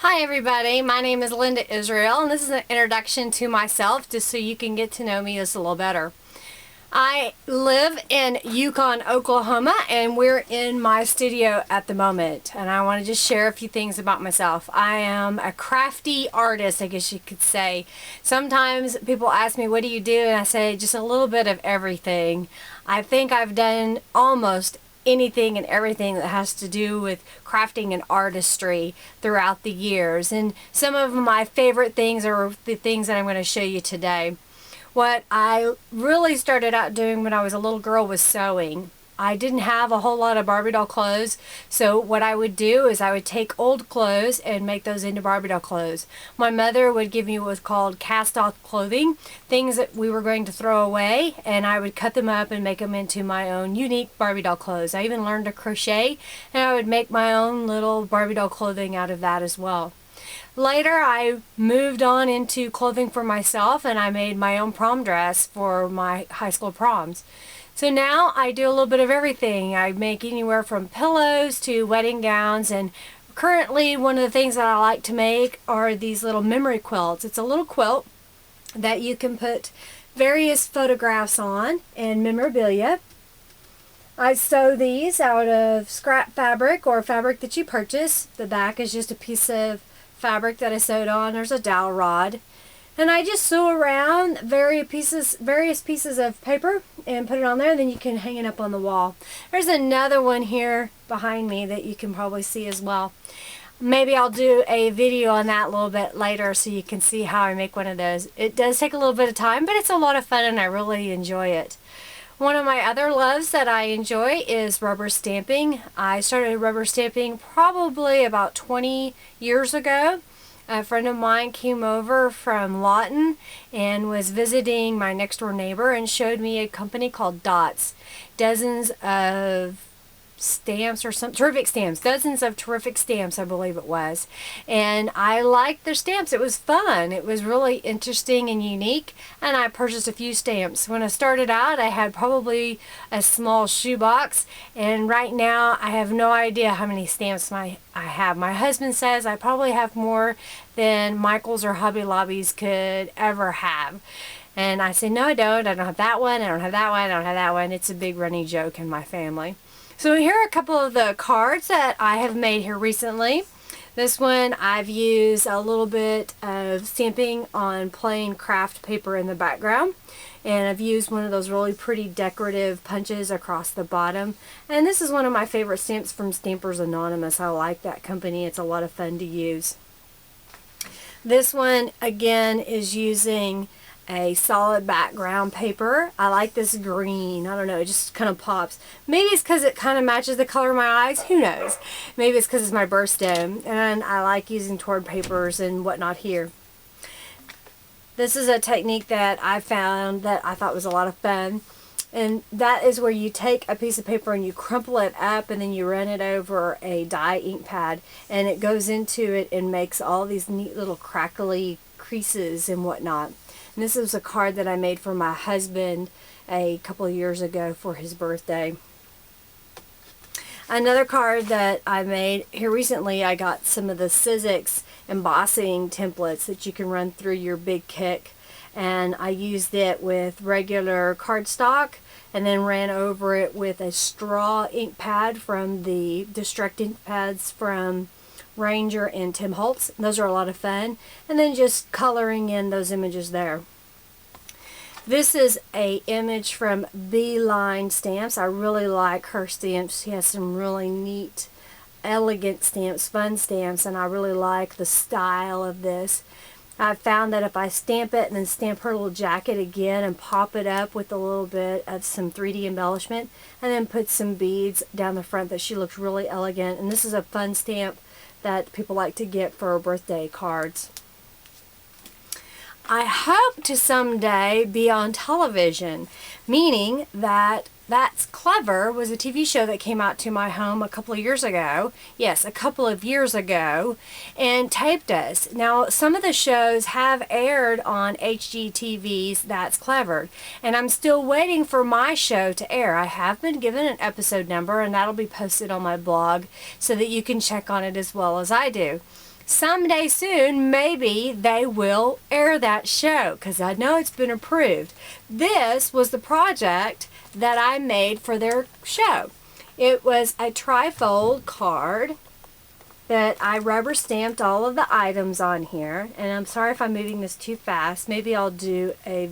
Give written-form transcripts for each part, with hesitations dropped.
Hi everybody, my name is Linda Israel and this is an introduction to myself just so you can get to know me just a little better. I live in Yukon, Oklahoma and we're in my studio at the moment and I want to just share a few things about myself. I am a crafty artist, I guess you could say. Sometimes people ask me, what do you do? And I say just a little bit of everything. I think I've done almost anything and everything that has to do with crafting and artistry throughout the years, and some of my favorite things are the things that I'm going to show you today. What I really started out doing when I was a little girl was sewing. I didn't have a whole lot of Barbie doll clothes, so what I would do is I would take old clothes and make those into Barbie doll clothes. My mother would give me what was called cast-off clothing, things that we were going to throw away, and I would cut them up and make them into my own unique Barbie doll clothes. I even learned to crochet, and I would make my own little Barbie doll clothing out of that as well. Later, I moved on into clothing for myself, and I made my own prom dress for my high school proms. So now I do a little bit of everything. I make anywhere from pillows to wedding gowns, and currently one of the things that I like to make are these little memory quilts. It's a little quilt that you can put various photographs on and memorabilia. I sew these out of scrap fabric or fabric that you purchase. The back is just a piece of fabric that I sewed on. There's a dowel rod. And I just sew around various pieces of paper and put it on there, and then you can hang it up on the wall. There's another one here behind me that you can probably see as well. Maybe I'll do a video on that a little bit later so you can see how I make one of those. It does take a little bit of time, but it's a lot of fun and I really enjoy it. One of my other loves that I enjoy is rubber stamping. I started rubber stamping probably about 20 years ago. A friend of mine came over from Lawton and was visiting my next door neighbor and showed me a company called Dots. Dozens of stamps or some terrific stamps, dozens of terrific stamps I believe it was, and I liked their stamps. It was fun, it was really interesting and unique, and I purchased a few stamps. When I started out I had probably a small shoebox, and right now I have no idea how many stamps I have. My husband says I probably have more than Michael's or Hobby Lobby's could ever have. And I say, no, I don't have that one, I don't have that one, I don't have that one. It's a big running joke in my family. So here are a couple of the cards that I have made here recently. This one I've used a little bit of stamping on plain craft paper in the background. And I've used one of those really pretty decorative punches across the bottom. And this is one of my favorite stamps from Stampers Anonymous. I like that company. It's a lot of fun to use. This one again is using a solid background paper. I like this green. I don't know, it just kind of pops. Maybe it's because it kind of matches the color of my eyes. Who knows? Maybe it's because it's my birthstone. And I like using toward papers and whatnot here. This is a technique that I found that I thought was a lot of fun. And that is where you take a piece of paper and you crumple it up and then you run it over a dye ink pad. And it goes into it and makes all these neat little crackly creases and whatnot. And this was a card that I made for my husband a couple of years ago for his birthday. Another card that I made here recently, I got some of the Sizzix embossing templates that you can run through your big kick. And I used it with regular cardstock and then ran over it with a straw ink pad from the Destruct ink pads from Ranger and Tim Holtz. Those are a lot of fun. And then just coloring in those images there. This is a image from Beeline Stamps. I really like her stamps. She has some really neat, elegant stamps, fun stamps, and I really like the style of this. I've found that if I stamp it and then stamp her little jacket again and pop it up with a little bit of some 3D embellishment and then put some beads down the front, that she looks really elegant. And this is a fun stamp that people like to get for birthday cards. I hope to someday be on television, meaning that That's Clever was a TV show that came out to my home a couple of years ago. Yes, a couple of years ago, and taped us. Now, some of the shows have aired on HGTV's That's Clever, and I'm still waiting for my show to air. I have been given an episode number, and that'll be posted on my blog so that you can check on it as well as I do. someday soon, maybe they will air that show, because I know it's been approved. This was the project that I made for their show. It was a trifold card that I rubber stamped all of the items on here. And I'm sorry if I'm moving this too fast. Maybe I'll do a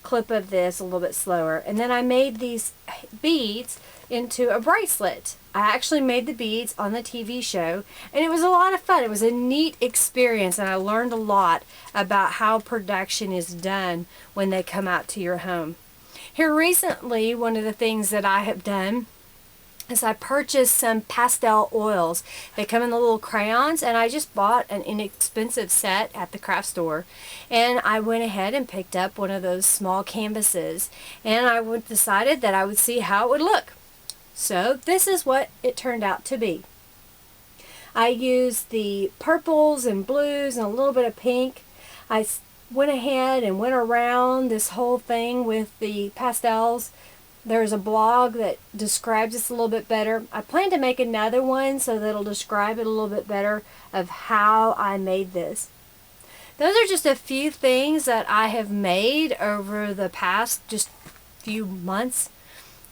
clip of this a little bit slower. And then I made these beads into a bracelet. I actually made the beads on the TV show, and it was a lot of fun. It was a neat experience, and I learned a lot about how production is done when they come out to your home. Here recently, one of the things that I have done is I purchased some pastel oils. They come in the little crayons, and I just bought an inexpensive set at the craft store, and I went ahead and picked up one of those small canvases, and I decided that I would see how it would look. So this is what it turned out to be. I used the purples and blues and a little bit of pink. I went ahead and went around this whole thing with the pastels. There's a blog that describes this a little bit better. I plan to make another one so that it'll describe it a little bit better of how I made this. Those are just a few things that I have made over the past just few months.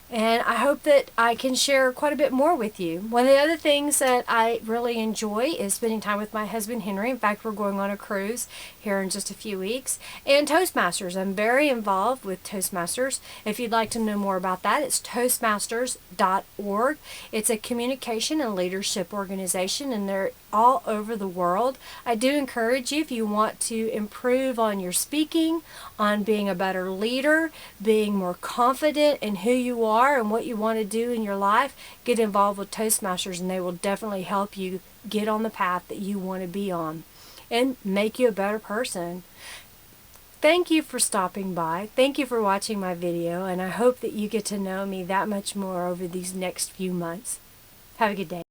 And I hope that I can share quite a bit more with you. One of the other things that I really enjoy is spending time with my husband Henry. In fact, we're going on a cruise here in just a few weeks. And Toastmasters. I'm very involved with Toastmasters. If you'd like to know more about that, it's toastmasters.org. It's a communication and leadership organization, and they're all over the world. I do encourage you, if you want to improve on your speaking, on being a better leader, being more confident in who you are and what you want to do in your life, get involved with Toastmasters, and they will definitely help you get on the path that you want to be on and make you a better person. Thank you for stopping by. Thank you for watching my video, and I hope that you get to know me that much more over these next few months. Have a good day.